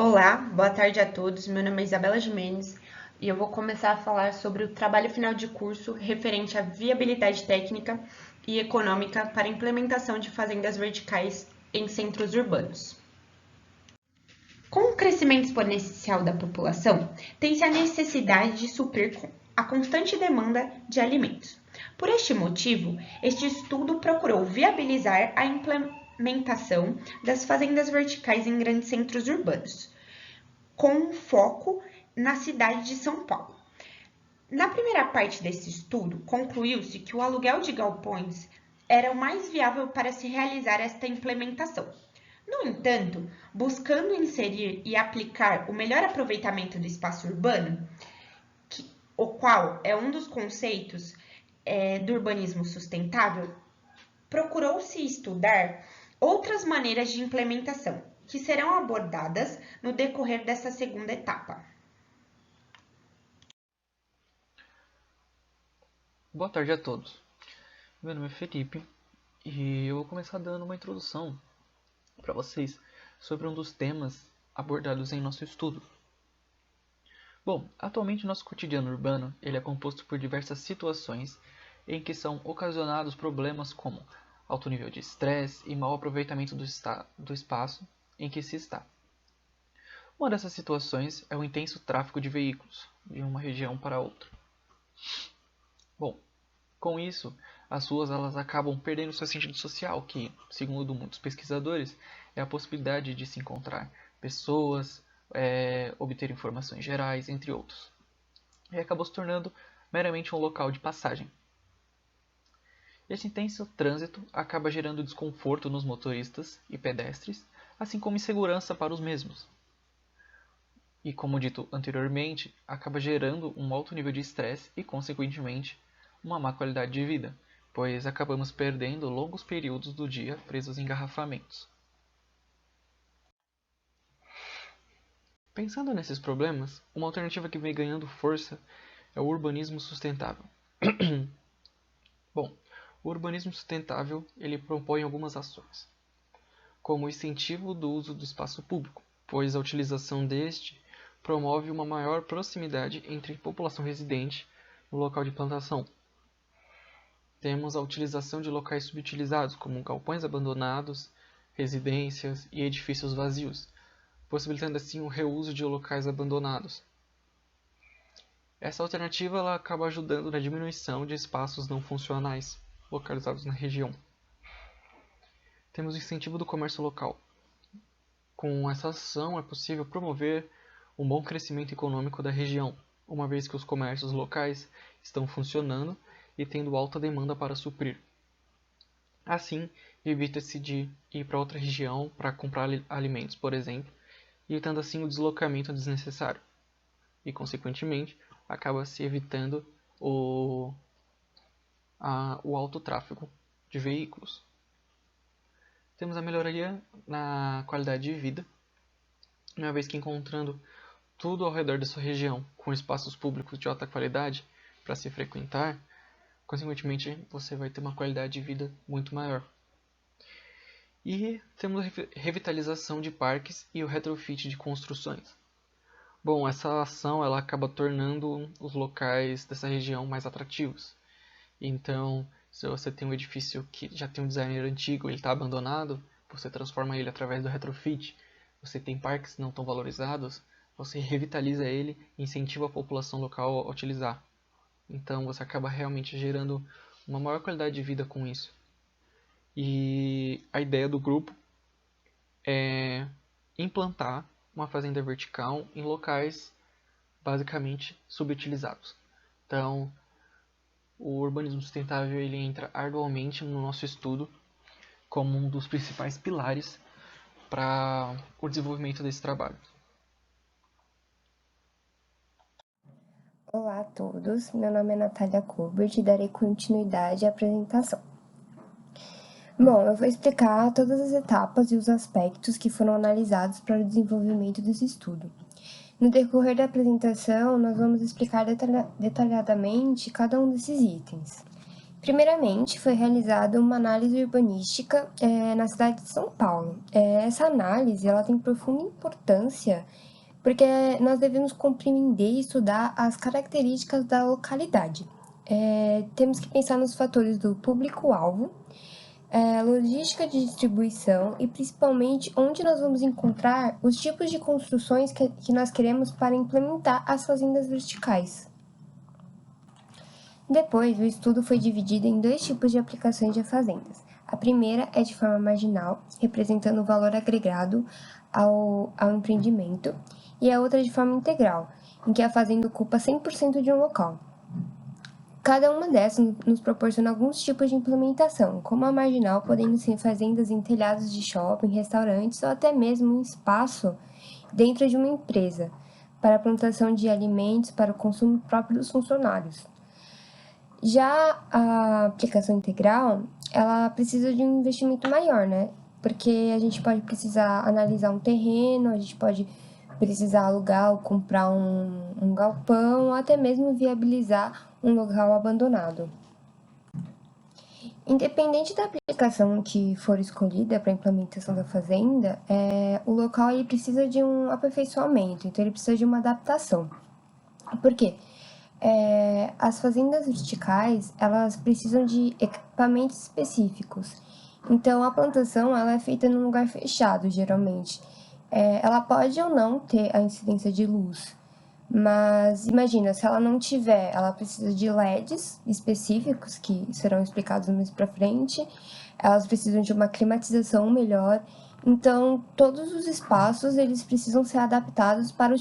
Olá, boa tarde a todos. Meu nome é Isabela Gimenez e eu vou começar a falar sobre o trabalho final de curso referente à viabilidade técnica e econômica para a implementação de fazendas verticais em centros urbanos. Com o crescimento exponencial da população, tem-se a necessidade de suprir a constante demanda de alimentos. Por este motivo, este estudo procurou viabilizar a implementação das fazendas verticais em grandes centros urbanos, com foco na cidade de São Paulo. Na primeira parte desse estudo, concluiu-se que o aluguel de galpões era o mais viável para se realizar esta implementação. No entanto, buscando inserir e aplicar o melhor aproveitamento do espaço urbano, o qual é um dos conceitos do urbanismo sustentável, procurou-se estudar outras maneiras de implementação, que serão abordadas no decorrer dessa segunda etapa. Boa tarde a todos. Meu nome é Felipe e eu vou começar dando uma introdução para vocês sobre um dos temas abordados em nosso estudo. Bom, atualmente nosso cotidiano urbano ele é composto por diversas situações em que são ocasionados problemas como alto nível de estresse e mau aproveitamento do espaço em que se está. Uma dessas situações é o intenso tráfego de veículos de uma região para outra. Bom, com isso, as ruas elas acabam perdendo seu sentido social, que, segundo muitos pesquisadores, é a possibilidade de se encontrar pessoas, obter informações gerais, entre outros. E acabou se tornando meramente um local de passagem. Esse intenso trânsito acaba gerando desconforto nos motoristas e pedestres, assim como insegurança para os mesmos. E, como dito anteriormente, acaba gerando um alto nível de estresse e, consequentemente, uma má qualidade de vida, pois acabamos perdendo longos períodos do dia presos em engarrafamentos. Pensando nesses problemas, uma alternativa que vem ganhando força é o urbanismo sustentável. Bom, o urbanismo sustentável ele propõe algumas ações, como o incentivo do uso do espaço público, pois a utilização deste promove uma maior proximidade entre a população residente no local de plantação. Temos a utilização de locais subutilizados, como galpões abandonados, residências e edifícios vazios, possibilitando assim o reuso de locais abandonados. Essa alternativa ela acaba ajudando na diminuição de espaços não funcionais localizados na região. Temos o incentivo do comércio local. Com essa ação é possível promover um bom crescimento econômico da região, uma vez que os comércios locais estão funcionando e tendo alta demanda para suprir. Assim, evita-se de ir para outra região para comprar alimentos, por exemplo, evitando assim o deslocamento desnecessário. E, consequentemente, acaba-se evitando o alto tráfego de veículos. Temos a melhoria na qualidade de vida, uma vez que encontrando tudo ao redor da sua região com espaços públicos de alta qualidade para se frequentar, consequentemente você vai ter uma qualidade de vida muito maior. E temos a revitalização de parques e o retrofit de construções. Bom, essa ação ela acaba tornando os locais dessa região mais atrativos. Então, se você tem um edifício que já tem um designer antigo e ele está abandonado, você transforma ele através do retrofit. Você tem parques não tão valorizados, você revitaliza ele e incentiva a população local a utilizar. Então você acaba realmente gerando uma maior qualidade de vida com isso. E a ideia do grupo é implantar uma fazenda vertical em locais basicamente subutilizados. Então, o urbanismo sustentável ele entra arduamente no nosso estudo como um dos principais pilares para o desenvolvimento desse trabalho. Olá a todos, meu nome é Natália Kubert e darei continuidade à apresentação. Bom, eu vou explicar todas as etapas e os aspectos que foram analisados para o desenvolvimento desse estudo. No decorrer da apresentação, nós vamos explicar detalhadamente cada um desses itens. Primeiramente, foi realizada uma análise urbanística na cidade de São Paulo. Essa análise ela tem profunda importância porque nós devemos compreender e estudar as características da localidade. Temos que pensar nos fatores do público-alvo, logística de distribuição e principalmente onde nós vamos encontrar os tipos de construções que nós queremos para implementar as fazendas verticais. Depois, o estudo foi dividido em dois tipos de aplicações de fazendas. A primeira é de forma marginal, representando o valor agregado ao empreendimento, e a outra de forma integral, em que a fazenda ocupa 100% de um local. Cada uma dessas nos proporciona alguns tipos de implementação, como a marginal, podendo ser fazendas em telhados de shopping, restaurantes ou até mesmo um espaço dentro de uma empresa, para a plantação de alimentos para o consumo próprio dos funcionários. Já a aplicação integral, ela precisa de um investimento maior, né? Porque a gente pode precisar analisar um terreno, a gente pode precisar alugar ou comprar um galpão, ou até mesmo viabilizar um local abandonado. Independente da aplicação que for escolhida para a implementação da fazenda, o local ele precisa de um aperfeiçoamento, então ele precisa de uma adaptação. Por quê? As fazendas verticais, elas precisam de equipamentos específicos. Então, a plantação ela é feita num lugar fechado, geralmente. Ela pode ou não ter a incidência de luz, mas imagina, se ela não tiver, ela precisa de LEDs específicos, que serão explicados mais para frente, elas precisam de uma climatização melhor. Então, todos os espaços, eles precisam ser adaptados para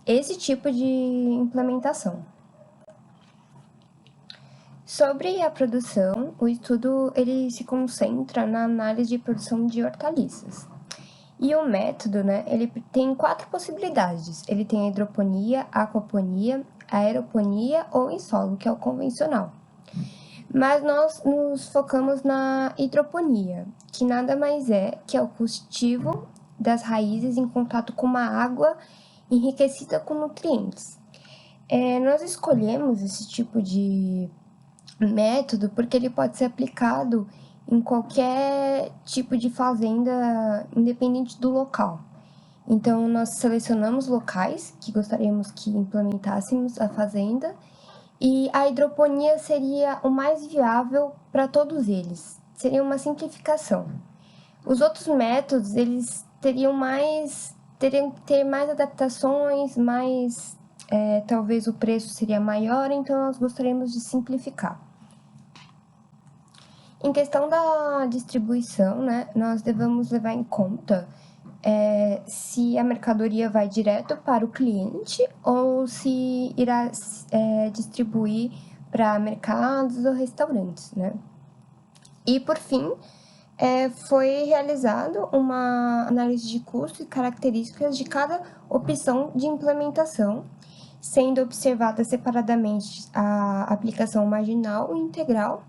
esse tipo de implementação. Sobre a produção, o estudo ele se concentra na análise de produção de hortaliças. E o método, né, ele tem 4 possibilidades. Ele tem a hidroponia, a aquaponia, a aeroponia ou em solo, que é o convencional. Mas nós nos focamos na hidroponia, que nada mais é que é o cultivo das raízes em contato com uma água enriquecida com nutrientes. Nós escolhemos esse tipo de método porque ele pode ser aplicado em qualquer tipo de fazenda, independente do local. Então, nós selecionamos locais que gostaríamos que implementássemos a fazenda e a hidroponia seria o mais viável para todos eles. Seria uma simplificação. Os outros métodos, eles teriam que ter mais adaptações, talvez o preço seria maior, então nós gostaríamos de simplificar. Em questão da distribuição, né, nós devemos levar em conta se a mercadoria vai direto para o cliente ou se irá distribuir para mercados ou restaurantes, né? E, por fim, foi realizado uma análise de custo e características de cada opção de implementação, sendo observada separadamente a aplicação marginal e integral,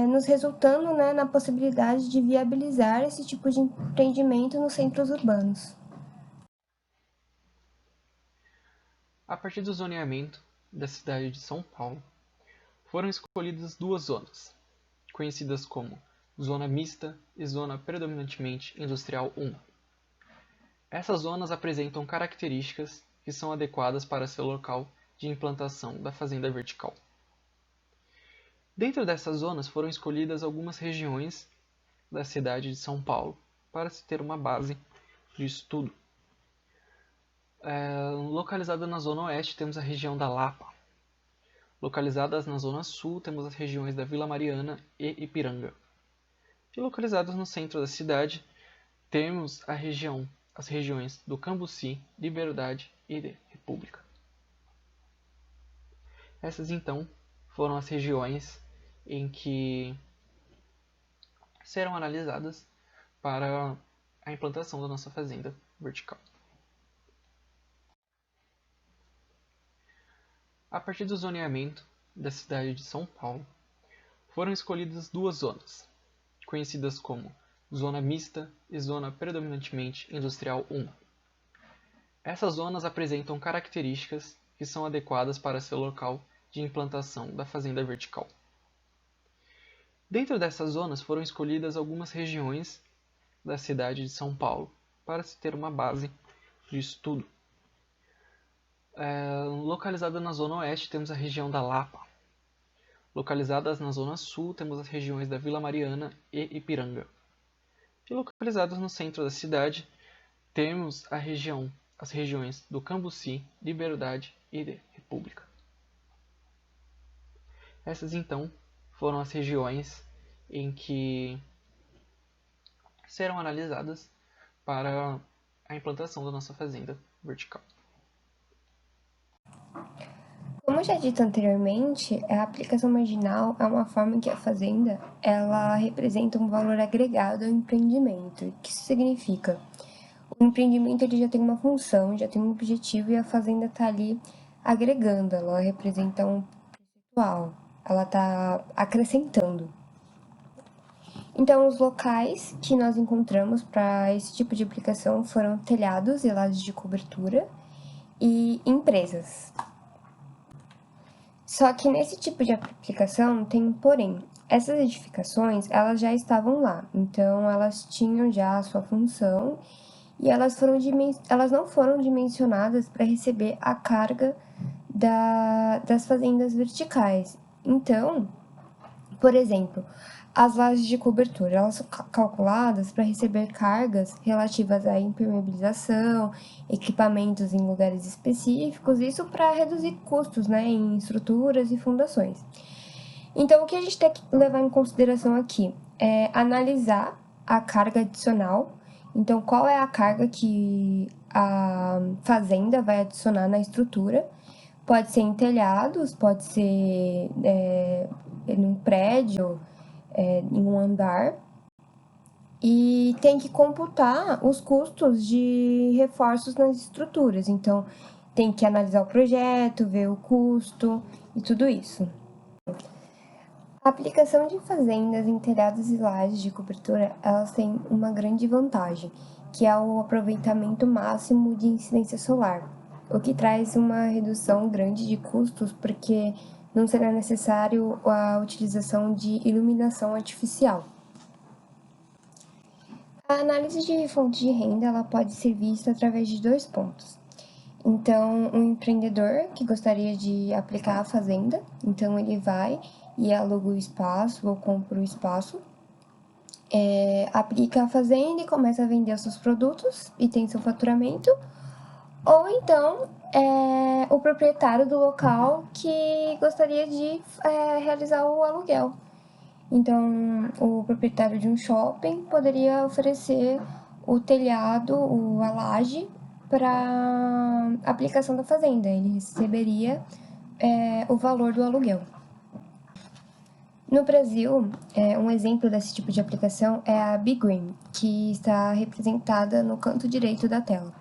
nos resultando, né, na possibilidade de viabilizar esse tipo de empreendimento nos centros urbanos. A partir do zoneamento da cidade de São Paulo, foram escolhidas 2 zonas, conhecidas como Zona Mista e Zona Predominantemente Industrial 1. Essas zonas apresentam características que são adequadas para seu local de implantação da fazenda vertical. Dentro dessas zonas foram escolhidas algumas regiões da cidade de São Paulo para se ter uma base de estudo. Localizada na Zona Oeste temos a região da Lapa. Localizadas na Zona Sul temos as regiões da Vila Mariana e Ipiranga. E localizadas no centro da cidade temos as regiões do Cambuci, Liberdade e República. Essas então foram as regiões em que serão analisadas para a implantação da nossa fazenda vertical. A partir do zoneamento da cidade de São Paulo, foram escolhidas 2 zonas, conhecidas como Zona Mista e Zona Predominantemente Industrial 1. Essas zonas apresentam características que são adequadas para seu local de implantação da fazenda vertical. Dentro dessas zonas foram escolhidas algumas regiões da cidade de São Paulo para se ter uma base de estudo. Localizada na zona oeste temos a região da Lapa. Localizadas na zona sul temos as regiões da Vila Mariana e Ipiranga. E localizadas no centro da cidade temos as regiões do Cambuci, Liberdade e República. Essas então foram as regiões em que serão analisadas para a implantação da nossa fazenda vertical. Como já dito anteriormente, a aplicação marginal é uma forma em que a fazenda ela representa um valor agregado ao empreendimento. O que isso significa? O empreendimento ele já tem uma função, já tem um objetivo e a fazenda está ali agregando, ela representa um percentual, ela está acrescentando. Então, os locais que nós encontramos para esse tipo de aplicação foram telhados e lajes de cobertura e empresas. Só que nesse tipo de aplicação tem um porém. Essas edificações, elas já estavam lá, então elas tinham já a sua função e elas não foram dimensionadas para receber a carga das fazendas verticais. Então, por exemplo, as lajes de cobertura, elas são calculadas para receber cargas relativas à impermeabilização, equipamentos em lugares específicos, isso para reduzir custos, em estruturas e fundações. Então, o que a gente tem que levar em consideração aqui é analisar a carga adicional. Então, qual é a carga que a fazenda vai adicionar na estrutura? Pode ser em telhados, pode ser em um prédio, em um andar. E tem que computar os custos de reforços nas estruturas. Então, tem que analisar o projeto, ver o custo e tudo isso. A aplicação de fazendas em telhados e lajes de cobertura, elas têm uma grande vantagem, que é o aproveitamento máximo de incidência solar, o que traz uma redução grande de custos, porque não será necessário a utilização de iluminação artificial. A análise de fonte de renda ela pode ser vista através de 2 pontos. Então, um empreendedor que gostaria de aplicar a fazenda, então ele vai e aluga o espaço ou compra o espaço, aplica a fazenda e começa a vender os seus produtos e tem seu faturamento. Ou então, o proprietário do local que gostaria de realizar o aluguel. Então, o proprietário de um shopping poderia oferecer o telhado, a laje, para aplicação da fazenda. Ele receberia o valor do aluguel. No Brasil, um exemplo desse tipo de aplicação é a Be Green, que está representada no canto direito da tela.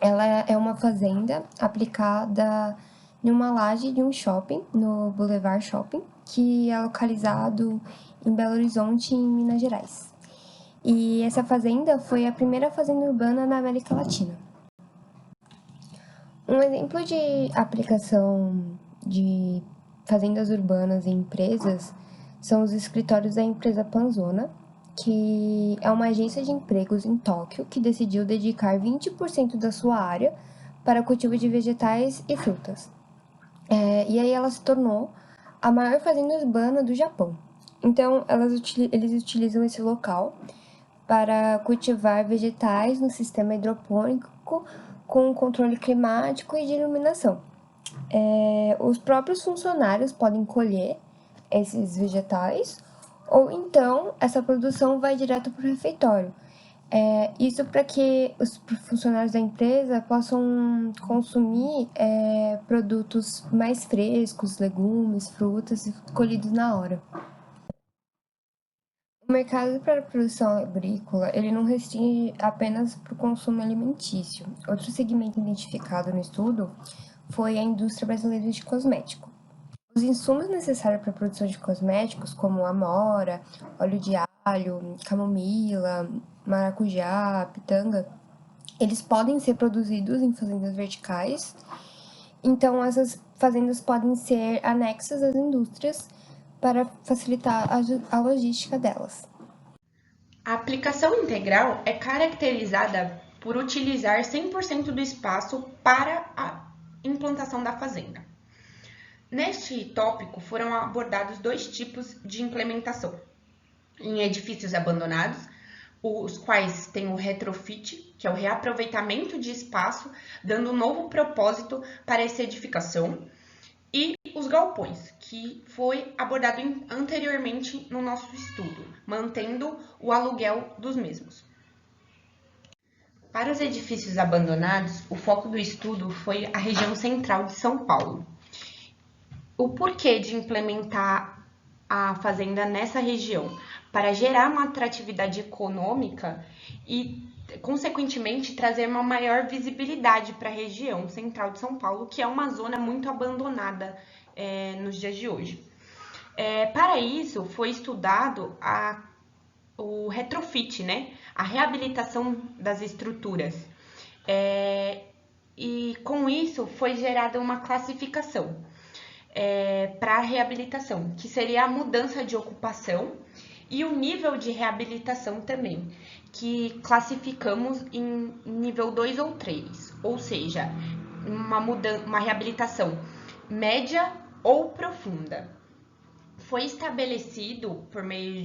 Ela é uma fazenda aplicada em uma laje de um shopping, no Boulevard Shopping, que é localizado em Belo Horizonte, em Minas Gerais. E essa fazenda foi a primeira fazenda urbana na América Latina. Um exemplo de aplicação de fazendas urbanas em empresas são os escritórios da empresa Panzona, que é uma agência de empregos em Tóquio que decidiu dedicar 20% da sua área para o cultivo de vegetais e frutas. E aí ela se tornou a maior fazenda urbana do Japão. Então, eles utilizam esse local para cultivar vegetais no sistema hidropônico com controle climático e de iluminação. Os próprios funcionários podem colher esses vegetais, ou então essa produção vai direto para o refeitório. Isso para que os funcionários da empresa possam consumir produtos mais frescos, legumes, frutas, colhidos na hora. O mercado para a produção agrícola, ele não restringe apenas para o consumo alimentício. Outro segmento identificado no estudo foi a indústria brasileira de cosmético. Os insumos necessários para a produção de cosméticos, como amora, óleo de alho, camomila, maracujá, pitanga, eles podem ser produzidos em fazendas verticais Então, essas fazendas podem ser anexas às indústrias para facilitar a logística delas. A aplicação integral é caracterizada por utilizar 100% do espaço para a implantação da fazenda. Neste tópico foram abordados dois tipos de implementação. Em edifícios abandonados, os quais têm o retrofit, que é o reaproveitamento de espaço, dando um novo propósito para essa edificação, e os galpões, que foi abordado anteriormente no nosso estudo, mantendo o aluguel dos mesmos. Para os edifícios abandonados, o foco do estudo foi a região central de São Paulo. O porquê de implementar a fazenda nessa região? Para gerar uma atratividade econômica e, consequentemente, trazer uma maior visibilidade para a região central de São Paulo, que é uma zona muito abandonada nos dias de hoje. Para isso, foi estudado o retrofit, né? A reabilitação das estruturas. E com isso foi gerada uma classificação para a reabilitação, que seria a mudança de ocupação e o nível de reabilitação também, que classificamos em nível 2 ou 3, ou seja, uma reabilitação média ou profunda. Foi estabelecido, por meio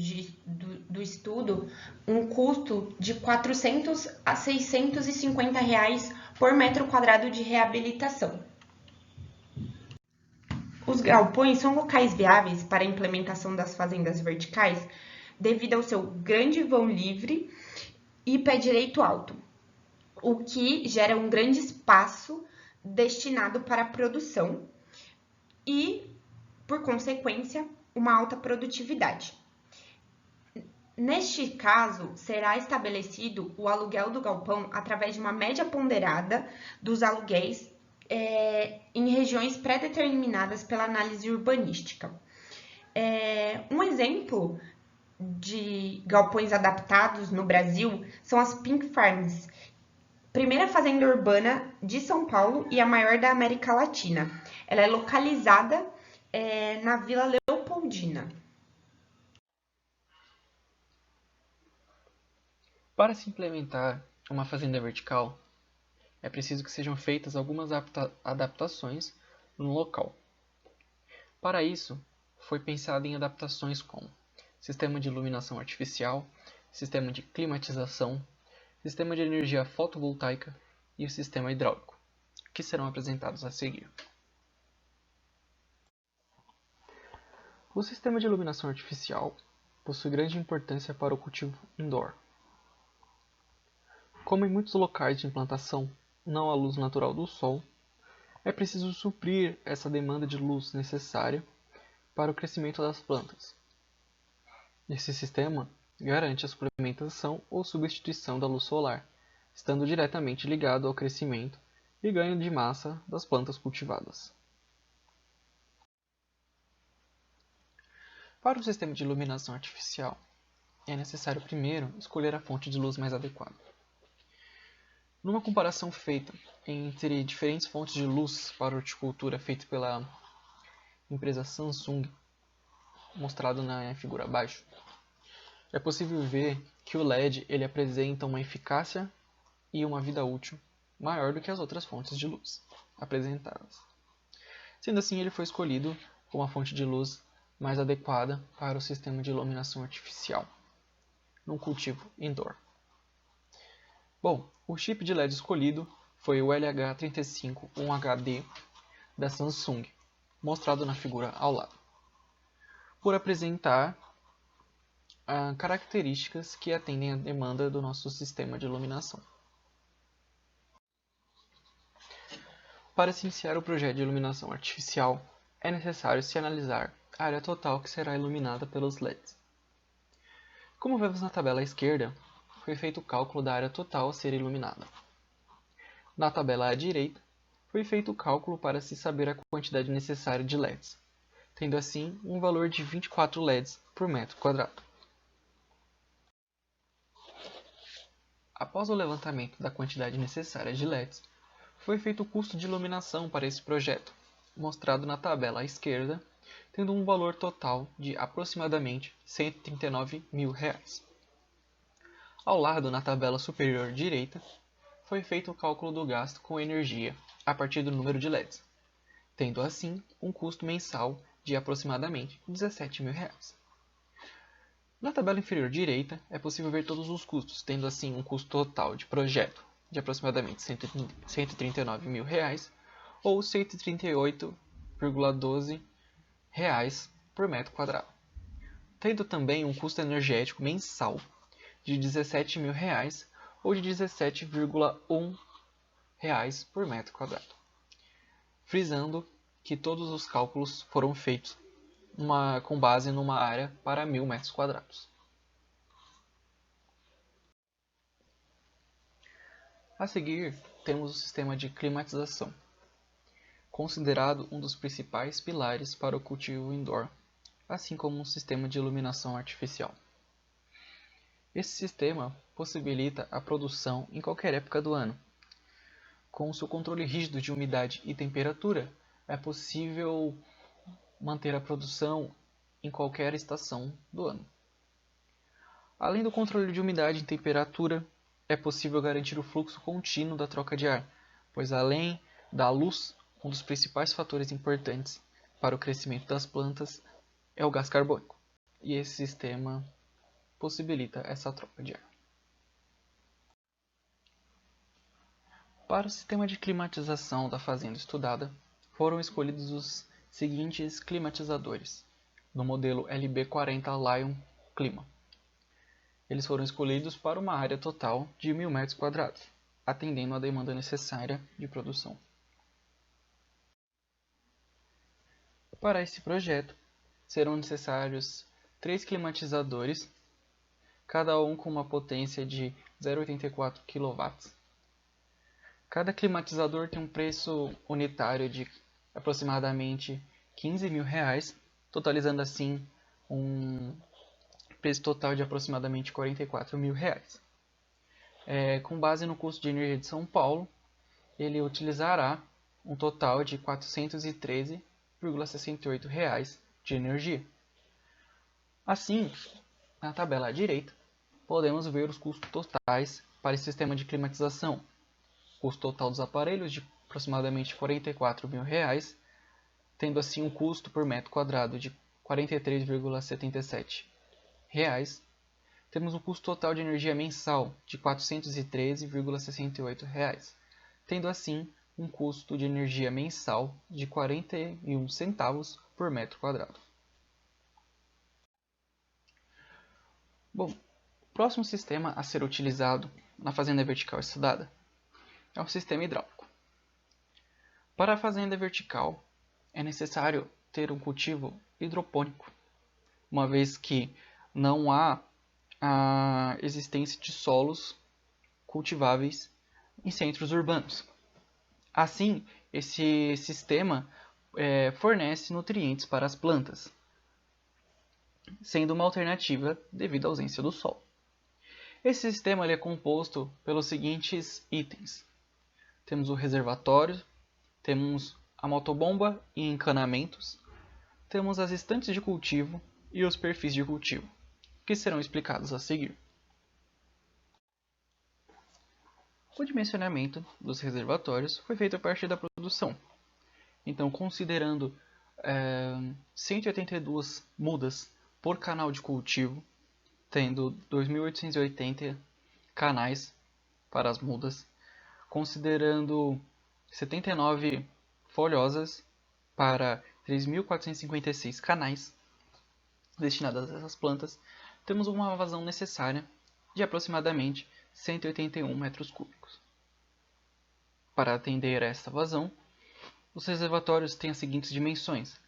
do estudo, um custo de R$ 400 a R$ 650 por metro quadrado de reabilitação. Os galpões são locais viáveis para a implementação das fazendas verticais devido ao seu grande vão livre e pé direito alto, o que gera um grande espaço destinado para a produção e, por consequência, uma alta produtividade. Neste caso, será estabelecido o aluguel do galpão através de uma média ponderada dos aluguéis em regiões pré-determinadas pela análise urbanística. Um exemplo de galpões adaptados no Brasil são as Pink Farms, primeira fazenda urbana de São Paulo e a maior da América Latina. Ela é localizada na Vila Leopoldina. Para se implementar uma fazenda vertical, é preciso que sejam feitas algumas adaptações no local. Para isso, foi pensado em adaptações como sistema de iluminação artificial, sistema de climatização, sistema de energia fotovoltaica e o sistema hidráulico, que serão apresentados a seguir. O sistema de iluminação artificial possui grande importância para o cultivo indoor. Como em muitos locais de implantação não há luz natural do sol, é preciso suprir essa demanda de luz necessária para o crescimento das plantas. Esse sistema garante a suplementação ou substituição da luz solar, estando diretamente ligado ao crescimento e ganho de massa das plantas cultivadas. Para o sistema de iluminação artificial, é necessário primeiro escolher a fonte de luz mais adequada. Numa comparação feita entre diferentes fontes de luz para horticultura feita pela empresa Samsung, mostrado na figura abaixo, é possível ver que o LED ele apresenta uma eficácia e uma vida útil maior do que as outras fontes de luz apresentadas. Sendo assim, ele foi escolhido como a fonte de luz mais adequada para o sistema de iluminação artificial no cultivo indoor. Bom, o chip de LED escolhido foi o LH351HD da Samsung, mostrado na figura ao lado, por apresentar características que atendem à demanda do nosso sistema de iluminação. Para se iniciar o projeto de iluminação artificial, é necessário se analisar a área total que será iluminada pelos LEDs. Como vemos na tabela à esquerda, foi feito o cálculo da área total a ser iluminada. Na tabela à direita, foi feito o cálculo para se saber a quantidade necessária de LEDs, tendo assim um valor de 24 LEDs por metro quadrado. Após o levantamento da quantidade necessária de LEDs, foi feito o custo de iluminação para esse projeto, mostrado na tabela à esquerda, tendo um valor total de aproximadamente R$ 139 mil. Ao lado, na tabela superior direita, foi feito o cálculo do gasto com energia a partir do número de LEDs, tendo assim um custo mensal de aproximadamente R$ 17 mil. Na tabela inferior direita, é possível ver todos os custos, tendo assim um custo total de projeto de aproximadamente R$ 139 mil ou R$ 138,12 por metro quadrado, tendo também um custo energético mensal de R$ 17 mil ou de R$ 17,1 por metro quadrado, frisando que todos os cálculos foram feitos com base numa área para 1.000 metros quadrados. A seguir, temos o sistema de climatização, considerado um dos principais pilares para o cultivo indoor, assim como um sistema de iluminação artificial. Esse sistema possibilita a produção em qualquer época do ano. Com o seu controle rígido de umidade e temperatura, é possível manter a produção em qualquer estação do ano. Além do controle de umidade e temperatura, é possível garantir o fluxo contínuo da troca de ar, pois além da luz, um dos principais fatores importantes para o crescimento das plantas é o gás carbônico, e esse sistema possibilita essa troca de ar. Para o sistema de climatização da fazenda estudada, foram escolhidos os seguintes climatizadores, no modelo LB40 Lion Clima. Eles foram escolhidos para uma área total de 1.000 metros quadrados, atendendo à demanda necessária de produção. Para esse projeto, serão necessários 3 climatizadores, cada um com uma potência de 0,84 kW. Cada climatizador tem um preço unitário de aproximadamente R$ 15 mil, totalizando assim um preço total de aproximadamente R$ 44 mil. Com base no custo de energia de São Paulo, ele utilizará um total de R$ 413,68 de energia. Assim, na tabela à direita, podemos ver os custos totais para esse sistema de climatização. O custo total dos aparelhos de aproximadamente R$ 44 mil, tendo assim um custo por metro quadrado de R$ 43,77. Temos um custo total de energia mensal de R$ 413,68, tendo assim um custo de energia mensal de 41 centavos por metro quadrado. Bom, o próximo sistema a ser utilizado na fazenda vertical estudada é o sistema hidráulico. Para a fazenda vertical, é necessário ter um cultivo hidropônico, uma vez que não há a existência de solos cultiváveis em centros urbanos. Assim, esse sistema fornece nutrientes para as plantas, sendo uma alternativa devido à ausência do sol. Esse sistema é composto pelos seguintes itens. Temos o reservatório, temos a motobomba e encanamentos, temos as estantes de cultivo e os perfis de cultivo, que serão explicados a seguir. O dimensionamento dos reservatórios foi feito a partir da produção. Então, considerando 182 mudas por canal de cultivo, tendo 2.880 canais para as mudas, considerando 79 folhosas para 3.456 canais destinadas a essas plantas, temos uma vazão necessária de aproximadamente 181 metros cúbicos. Para atender a esta vazão, os reservatórios têm as seguintes dimensões: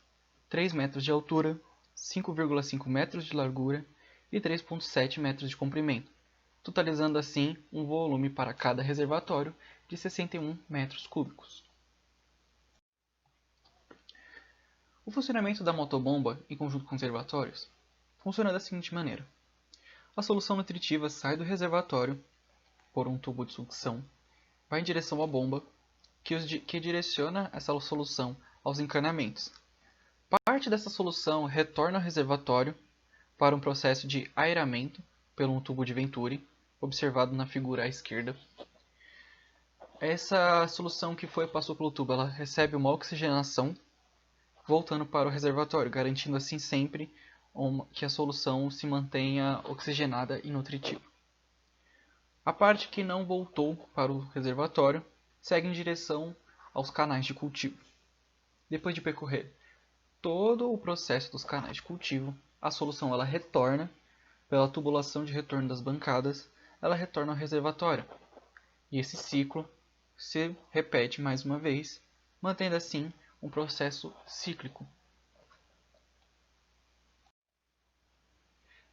3 metros de altura, 5,5 metros de largura e 3,7 metros de comprimento, totalizando assim um volume para cada reservatório de 61 metros cúbicos. O funcionamento da motobomba em conjunto com os reservatórios funciona da seguinte maneira: a solução nutritiva sai do reservatório por um tubo de sucção, vai em direção à bomba, que direciona essa solução aos encanamentos. Parte dessa solução retorna ao reservatório para um processo de aeramento pelo um tubo de Venturi, observado na figura à esquerda. Essa solução que passou pelo tubo, ela recebe uma oxigenação voltando para o reservatório, garantindo assim sempre que a solução se mantenha oxigenada e nutritiva. A parte que não voltou para o reservatório segue em direção aos canais de cultivo. Depois de percorrer todo o processo dos canais de cultivo, a solução ela retorna pela tubulação de retorno das bancadas, ela retorna ao reservatório. E esse ciclo se repete mais uma vez, mantendo assim um processo cíclico.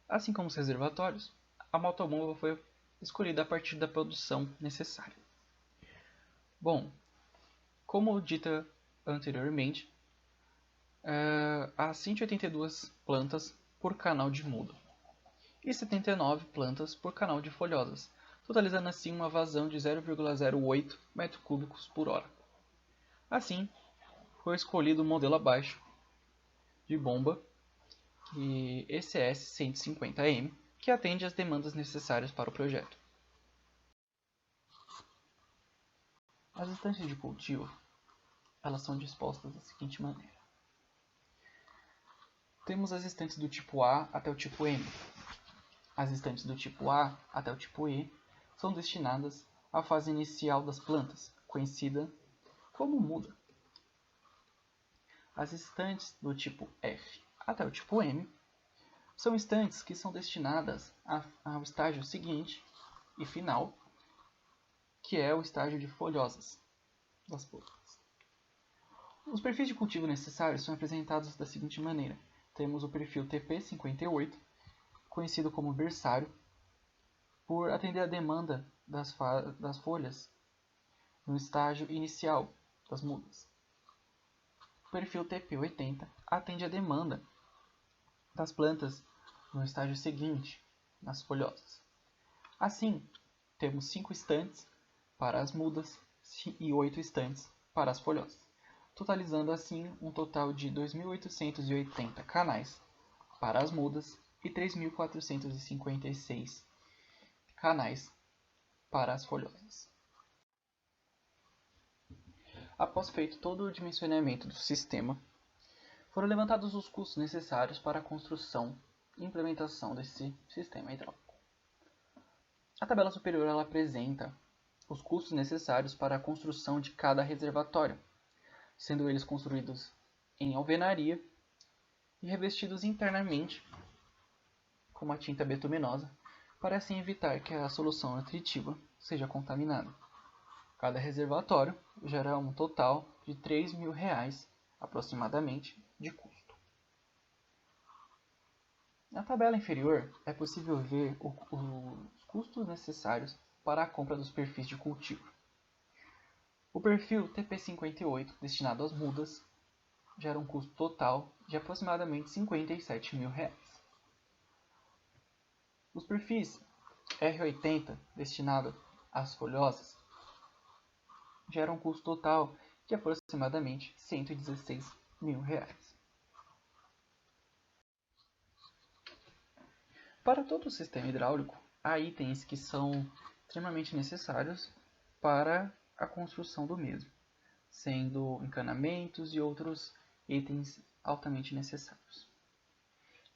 Assim como os reservatórios, a motobomba foi escolhida a partir da produção necessária. Bom, como dita anteriormente, há 182 plantas por canal de muda e 79 plantas por canal de folhosas, totalizando assim uma vazão de 0,08 m3 por hora. Assim, foi escolhido o modelo abaixo de bomba ECS 150M, que atende às demandas necessárias para o projeto. As estantes de cultivo elas são dispostas da seguinte maneira. Temos as estantes do tipo A até o tipo M. As estantes do tipo A até o tipo E são destinadas à fase inicial das plantas, conhecida como muda. As estantes do tipo F até o tipo M são estantes que são destinadas ao estágio seguinte e final, que é o estágio de folhosas das plantas. Os perfis de cultivo necessários são apresentados da seguinte maneira. Temos o perfil TP58, conhecido como berçário, por atender a demanda das folhas no estágio inicial das mudas. O perfil TP80 atende a demanda das plantas no estágio seguinte, nas folhosas. Assim, temos 5 estantes para as mudas e 8 estantes para as folhosas, totalizando assim um total de 2.880 canais para as mudas e 3.456 canais para as folhosas. Após feito todo o dimensionamento do sistema, foram levantados os custos necessários para a construção e implementação desse sistema hidráulico. A tabela superior ela apresenta os custos necessários para a construção de cada reservatório, sendo eles construídos em alvenaria e revestidos internamente com uma tinta betuminosa, para assim evitar que a solução nutritiva seja contaminada. Cada reservatório gera um total de R$ 3.000 aproximadamente de custo. Na tabela inferior é possível ver os custos necessários para a compra dos perfis de cultivo. O perfil TP58, destinado às mudas, gera um custo total de aproximadamente R$ 57.000. Os perfis R80, destinado às folhosas, geram um custo total de aproximadamente R$ 116.000. Para todo o sistema hidráulico, há itens que são extremamente necessários para a construção do mesmo, sendo encanamentos e outros itens altamente necessários.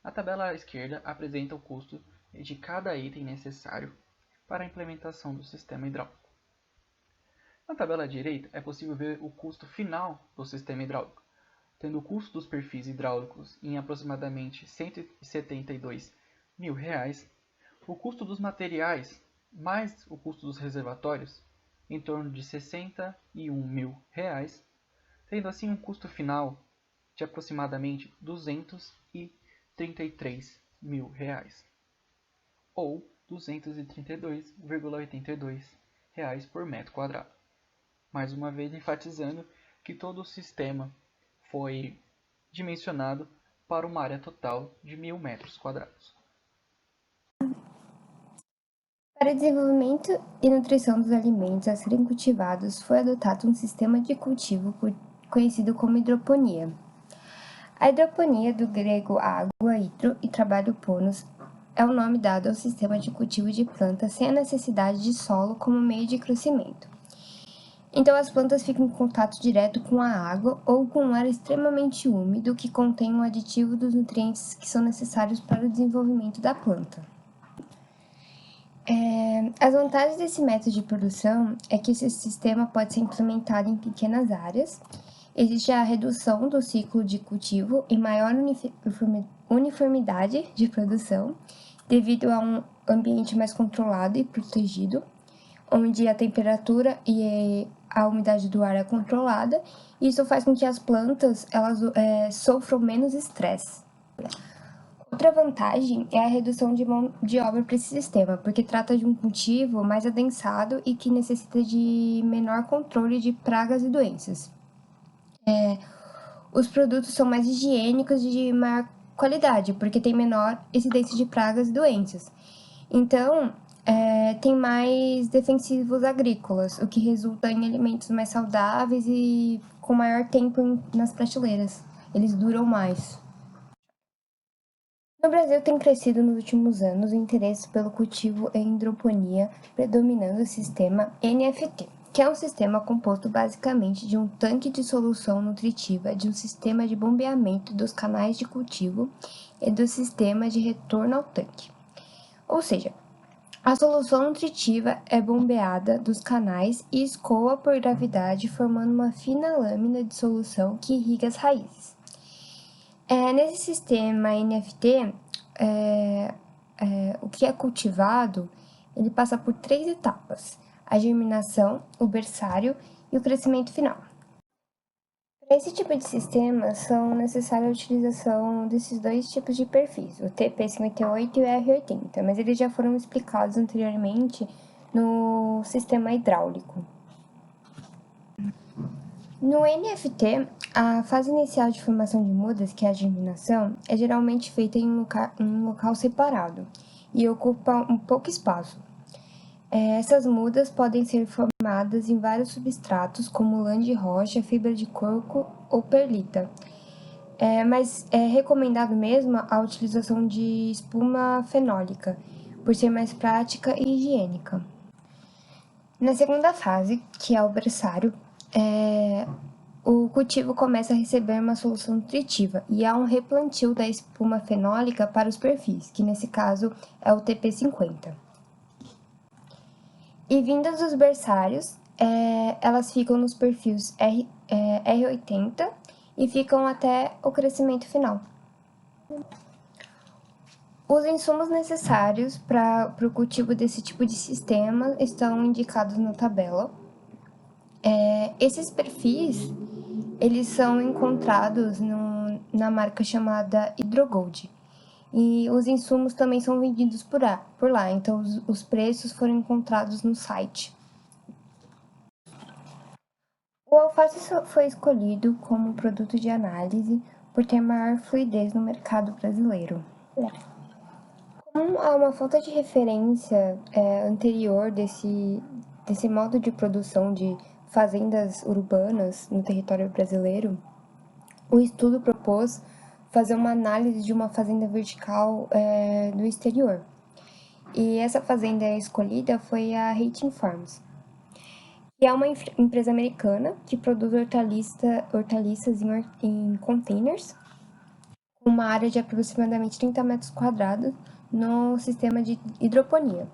A tabela à esquerda apresenta o custo de cada item necessário para a implementação do sistema hidráulico. Na tabela à direita é possível ver o custo final do sistema hidráulico, tendo o custo dos perfis hidráulicos em aproximadamente R$ 172.000, o custo dos materiais mais o custo dos reservatórios em torno de R$ 61.000, tendo assim um custo final de aproximadamente R$ 233.000, ou R$ 232,82 por metro quadrado. Mais uma vez enfatizando que todo o sistema foi dimensionado para uma área total de 1.000 metros quadrados. Para o desenvolvimento e nutrição dos alimentos a serem cultivados, foi adotado um sistema de cultivo conhecido como hidroponia. A hidroponia, do grego água, hidro e trabalho ponos, é o nome dado ao sistema de cultivo de plantas sem a necessidade de solo como meio de crescimento. Então, as plantas ficam em contato direto com a água ou com um ar extremamente úmido que contém um aditivo dos nutrientes que são necessários para o desenvolvimento da planta. As vantagens desse método de produção é que esse sistema pode ser implementado em pequenas áreas, existe a redução do ciclo de cultivo e maior uniformidade de produção, devido a um ambiente mais controlado e protegido, onde a temperatura e a umidade do ar é controlada, e isso faz com que as plantas sofram menos estresse. Outra vantagem é a redução de mão de obra para esse sistema, porque trata de um cultivo mais adensado e que necessita de menor controle de pragas e doenças. Os produtos são mais higiênicos e de maior qualidade, porque tem menor incidência de pragas e doenças. Então, tem mais defensivos agrícolas, o que resulta em alimentos mais saudáveis e com maior tempo nas prateleiras. Eles duram mais. No Brasil tem crescido nos últimos anos o interesse pelo cultivo em hidroponia, predominando o sistema NFT, que é um sistema composto basicamente de um tanque de solução nutritiva, de um sistema de bombeamento dos canais de cultivo e do sistema de retorno ao tanque. Ou seja, a solução nutritiva é bombeada dos canais e escoa por gravidade, formando uma fina lâmina de solução que irriga as raízes. Nesse sistema NFT, o que é cultivado, ele passa por 3 etapas: a germinação, o berçário e o crescimento final. Para esse tipo de sistema, são necessárias a utilização desses 2 tipos de perfis, o TP58 e o R80, mas eles já foram explicados anteriormente no sistema hidráulico. No NFT, a fase inicial de formação de mudas, que é a germinação, é geralmente feita em um local separado e ocupa um pouco espaço. Essas mudas podem ser formadas em vários substratos, como lã de rocha, fibra de coco ou perlita. Mas é recomendado mesmo a utilização de espuma fenólica, por ser mais prática e higiênica. Na segunda fase, que é o berçário, o cultivo começa a receber uma solução nutritiva e há um replantio da espuma fenólica para os perfis, que nesse caso é o TP50. E vindas dos berçários, elas ficam nos perfis R80 e ficam até o crescimento final. Os insumos necessários para o cultivo desse tipo de sistema estão indicados na tabela. Esses perfis, eles são encontrados na marca chamada Hidrogold. E os insumos também são vendidos por lá, então os preços foram encontrados no site. O alface foi escolhido como produto de análise por ter maior fluidez no mercado brasileiro. Como há uma falta de referência anterior desse modo de produção de fazendas urbanas no território brasileiro, o estudo propôs fazer uma análise de uma fazenda vertical do exterior. E essa fazenda escolhida foi a Hating Farms, que é uma empresa americana que produz hortaliças em containers, com uma área de aproximadamente 30 metros quadrados no sistema de hidroponia.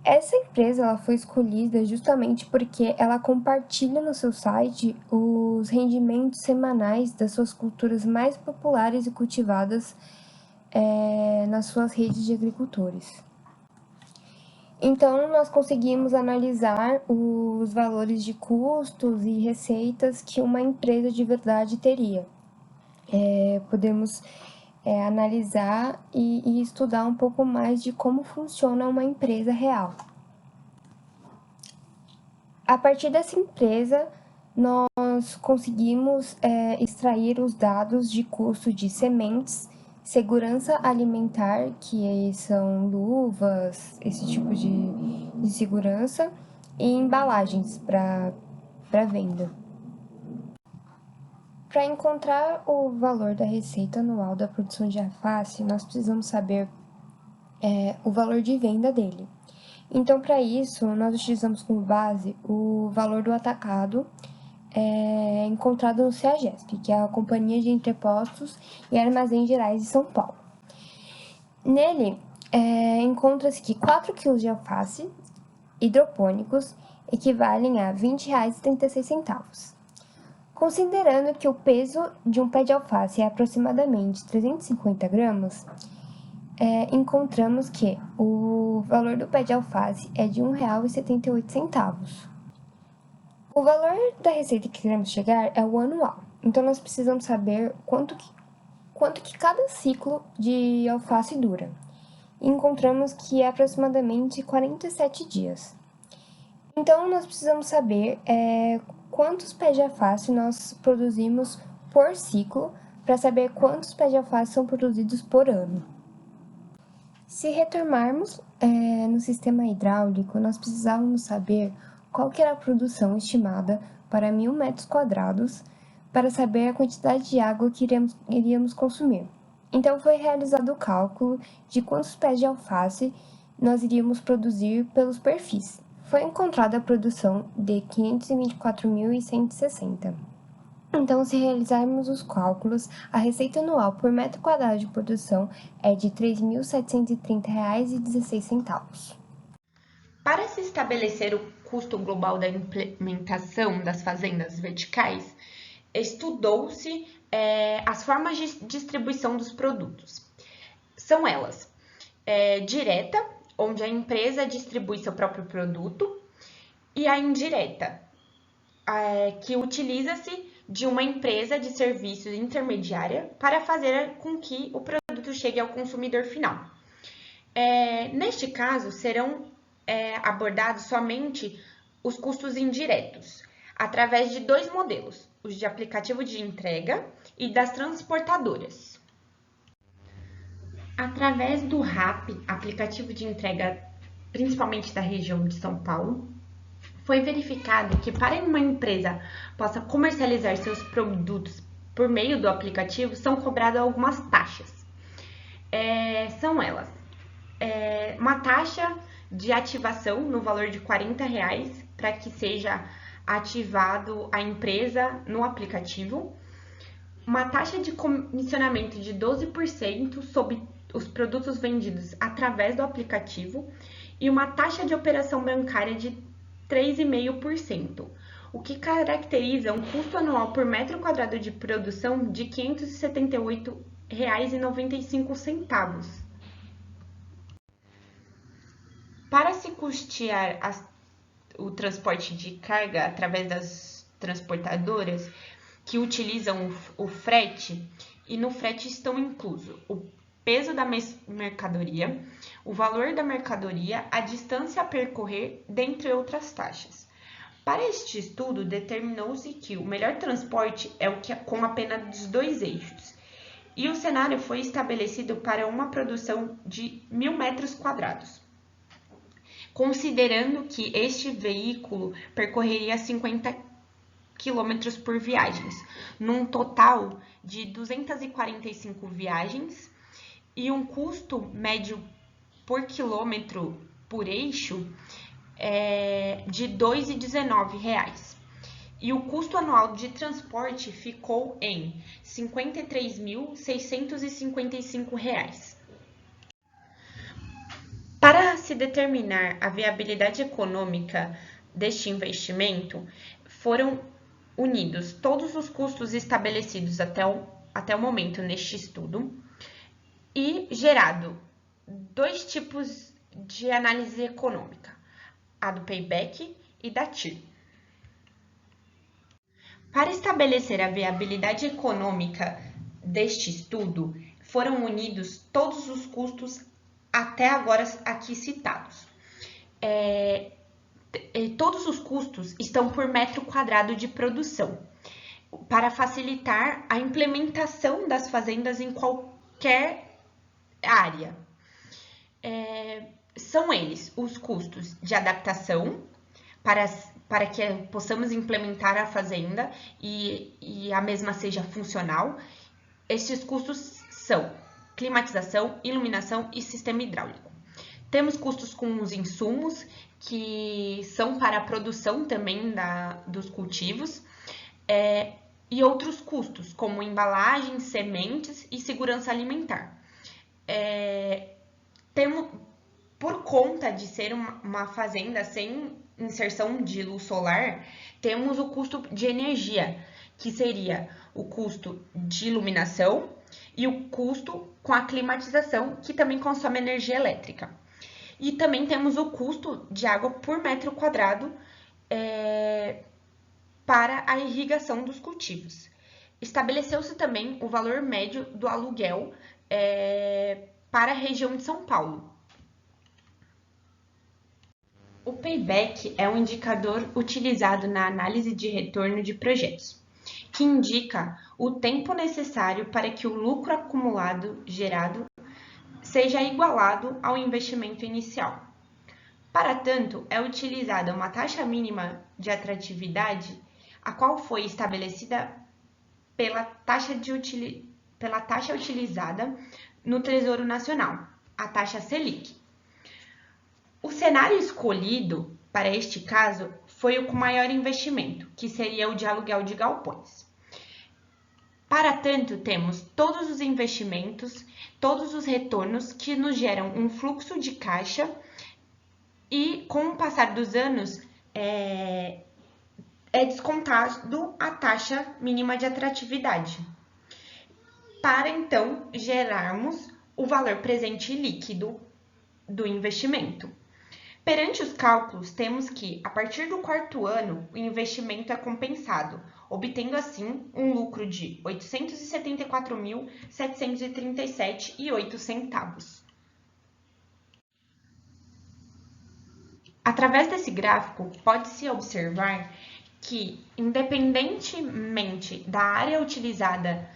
Essa empresa ela foi escolhida justamente porque ela compartilha no seu site os rendimentos semanais das suas culturas mais populares e cultivadas nas suas redes de agricultores. Então, nós conseguimos analisar os valores de custos e receitas que uma empresa de verdade teria. Podemos analisar e estudar um pouco mais de como funciona uma empresa real. A partir dessa empresa, nós conseguimos extrair os dados de custo de sementes, segurança alimentar, que são luvas, esse tipo de segurança, e embalagens para venda. Para encontrar o valor da receita anual da produção de alface, nós precisamos saber o valor de venda dele. Então, para isso, nós utilizamos como base o valor do atacado encontrado no CEAGESP, que é a Companhia de Entrepostos e Armazéns Gerais de São Paulo. Nele, encontra-se que 4 kg de alface hidropônicos equivalem a R$ 20,36. Considerando que o peso de um pé de alface é aproximadamente 350 gramas, encontramos que o valor do pé de alface é de R$ 1,78. O valor da receita que queremos chegar é o anual, então nós precisamos saber quanto que cada ciclo de alface dura. E encontramos que é aproximadamente 47 dias. Então nós precisamos saber quantos pés de alface nós produzimos por ciclo para saber quantos pés de alface são produzidos por ano. Se retornarmos no sistema hidráulico, nós precisávamos saber qual que era a produção estimada para 1.000 metros quadrados para saber a quantidade de água que iríamos consumir. Então foi realizado o cálculo de quantos pés de alface nós iríamos produzir pelos perfis. Foi encontrada a produção de 524.160. Então, se realizarmos os cálculos, a receita anual por metro quadrado de produção é de R$ 3.730,16. Para se estabelecer o custo global da implementação das fazendas verticais, estudou-se as formas de distribuição dos produtos. São elas: direta, onde a empresa distribui seu próprio produto, e a indireta, que utiliza-se de uma empresa de serviços intermediária para fazer com que o produto chegue ao consumidor final. Neste caso, serão abordados somente os custos indiretos, através de 2 modelos, os de aplicativo de entrega e das transportadoras. Através do RAP, aplicativo de entrega principalmente da região de São Paulo, foi verificado que para uma empresa possa comercializar seus produtos por meio do aplicativo, são cobradas algumas taxas. São elas: uma taxa de ativação no valor de R$ 40 para que seja ativado a empresa no aplicativo, uma taxa de comissionamento de 12% sobre os produtos vendidos através do aplicativo e uma taxa de operação bancária de 3,5%, o que caracteriza um custo anual por metro quadrado de produção de R$ 578,95. Para se custear o transporte de carga através das transportadoras que utilizam o frete, e no frete estão inclusos o peso da mercadoria, o valor da mercadoria, a distância a percorrer, dentre outras taxas. Para este estudo, determinou-se que o melhor transporte é o que com apenas 2 eixos, e o cenário foi estabelecido para uma produção de 1.000 metros quadrados, considerando que este veículo percorreria 50 km por viagens, num total de 245 viagens, e um custo médio por quilômetro por eixo de R$ 2,19. E o custo anual de transporte ficou em R$ 53.655. Para se determinar a viabilidade econômica deste investimento, foram unidos todos os custos estabelecidos até o momento neste estudo e gerado 2 tipos de análise econômica, a do payback e da TIR. Para estabelecer a viabilidade econômica deste estudo, foram unidos todos os custos até agora aqui citados. Todos os custos estão por metro quadrado de produção, para facilitar a implementação das fazendas em qualquer área. São eles os custos de adaptação para que possamos implementar a fazenda e a mesma seja funcional. Estes custos são climatização, iluminação e sistema hidráulico. Temos custos com os insumos, que são para a produção também dos cultivos, e outros custos, como embalagem, sementes e segurança alimentar. Por conta de ser uma fazenda sem inserção de luz solar, temos o custo de energia, que seria o custo de iluminação e o custo com a climatização, que também consome energia elétrica. E também temos o custo de água por metro quadrado para a irrigação dos cultivos. Estabeleceu-se também o valor médio do aluguel para a região de São Paulo. O payback é um indicador utilizado na análise de retorno de projetos, que indica o tempo necessário para que o lucro acumulado gerado seja igualado ao investimento inicial. Para tanto, é utilizada uma taxa mínima de atratividade, a qual foi estabelecida pela taxa utilizada no Tesouro Nacional, a taxa Selic. O cenário escolhido para este caso foi o com maior investimento, que seria o de aluguel de galpões. Para tanto, temos todos os investimentos, todos os retornos que nos geram um fluxo de caixa e, com o passar dos anos, é descontado a taxa mínima de atratividade, para então gerarmos o valor presente líquido do investimento. Perante os cálculos, temos que, a partir do quarto ano, o investimento é compensado, obtendo assim um lucro de R$ 874.737,08. Através desse gráfico, pode-se observar que, independentemente da área utilizada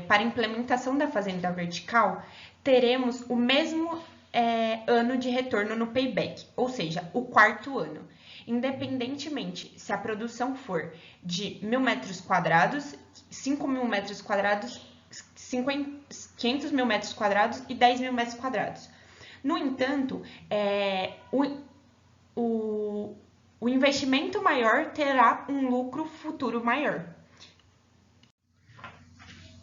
para a implementação da fazenda vertical, teremos o mesmo ano de retorno no payback, ou seja, o quarto ano. Independentemente se a produção for de 1.000 metros quadrados, 5.000 metros quadrados, 500.000 metros quadrados e 10.000 metros quadrados. No entanto, o investimento maior terá um lucro futuro maior.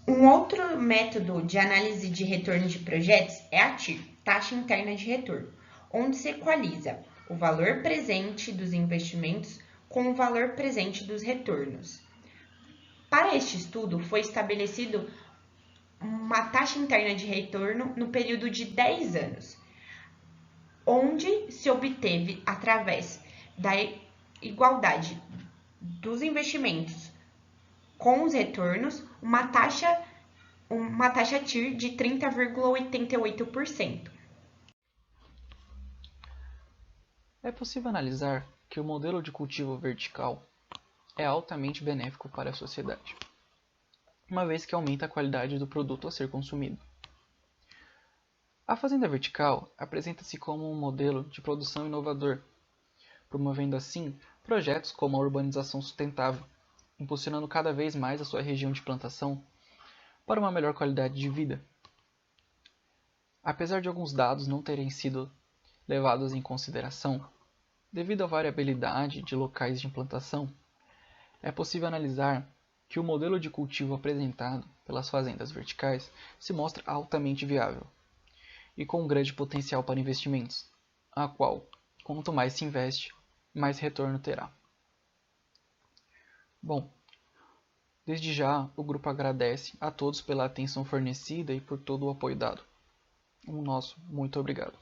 Um outro método de análise de retorno de projetos é a TIR, taxa interna de retorno, onde se equaliza o valor presente dos investimentos com o valor presente dos retornos. Para este estudo, foi estabelecido uma taxa interna de retorno no período de 10 anos, onde se obteve, através da igualdade dos investimentos com os retornos, uma taxa TIR de 30,88%. É possível analisar que o modelo de cultivo vertical é altamente benéfico para a sociedade, uma vez que aumenta a qualidade do produto a ser consumido. A fazenda vertical apresenta-se como um modelo de produção inovador, promovendo assim projetos como a urbanização sustentável, impulsionando cada vez mais a sua região de plantação para uma melhor qualidade de vida. Apesar de alguns dados não terem sido levados em consideração, devido à variabilidade de locais de implantação, é possível analisar que o modelo de cultivo apresentado pelas fazendas verticais se mostra altamente viável e com um grande potencial para investimentos, a qual, quanto mais se investe, mais retorno terá. Bom, desde já o grupo agradece a todos pela atenção fornecida e por todo o apoio dado. Um nosso muito obrigado.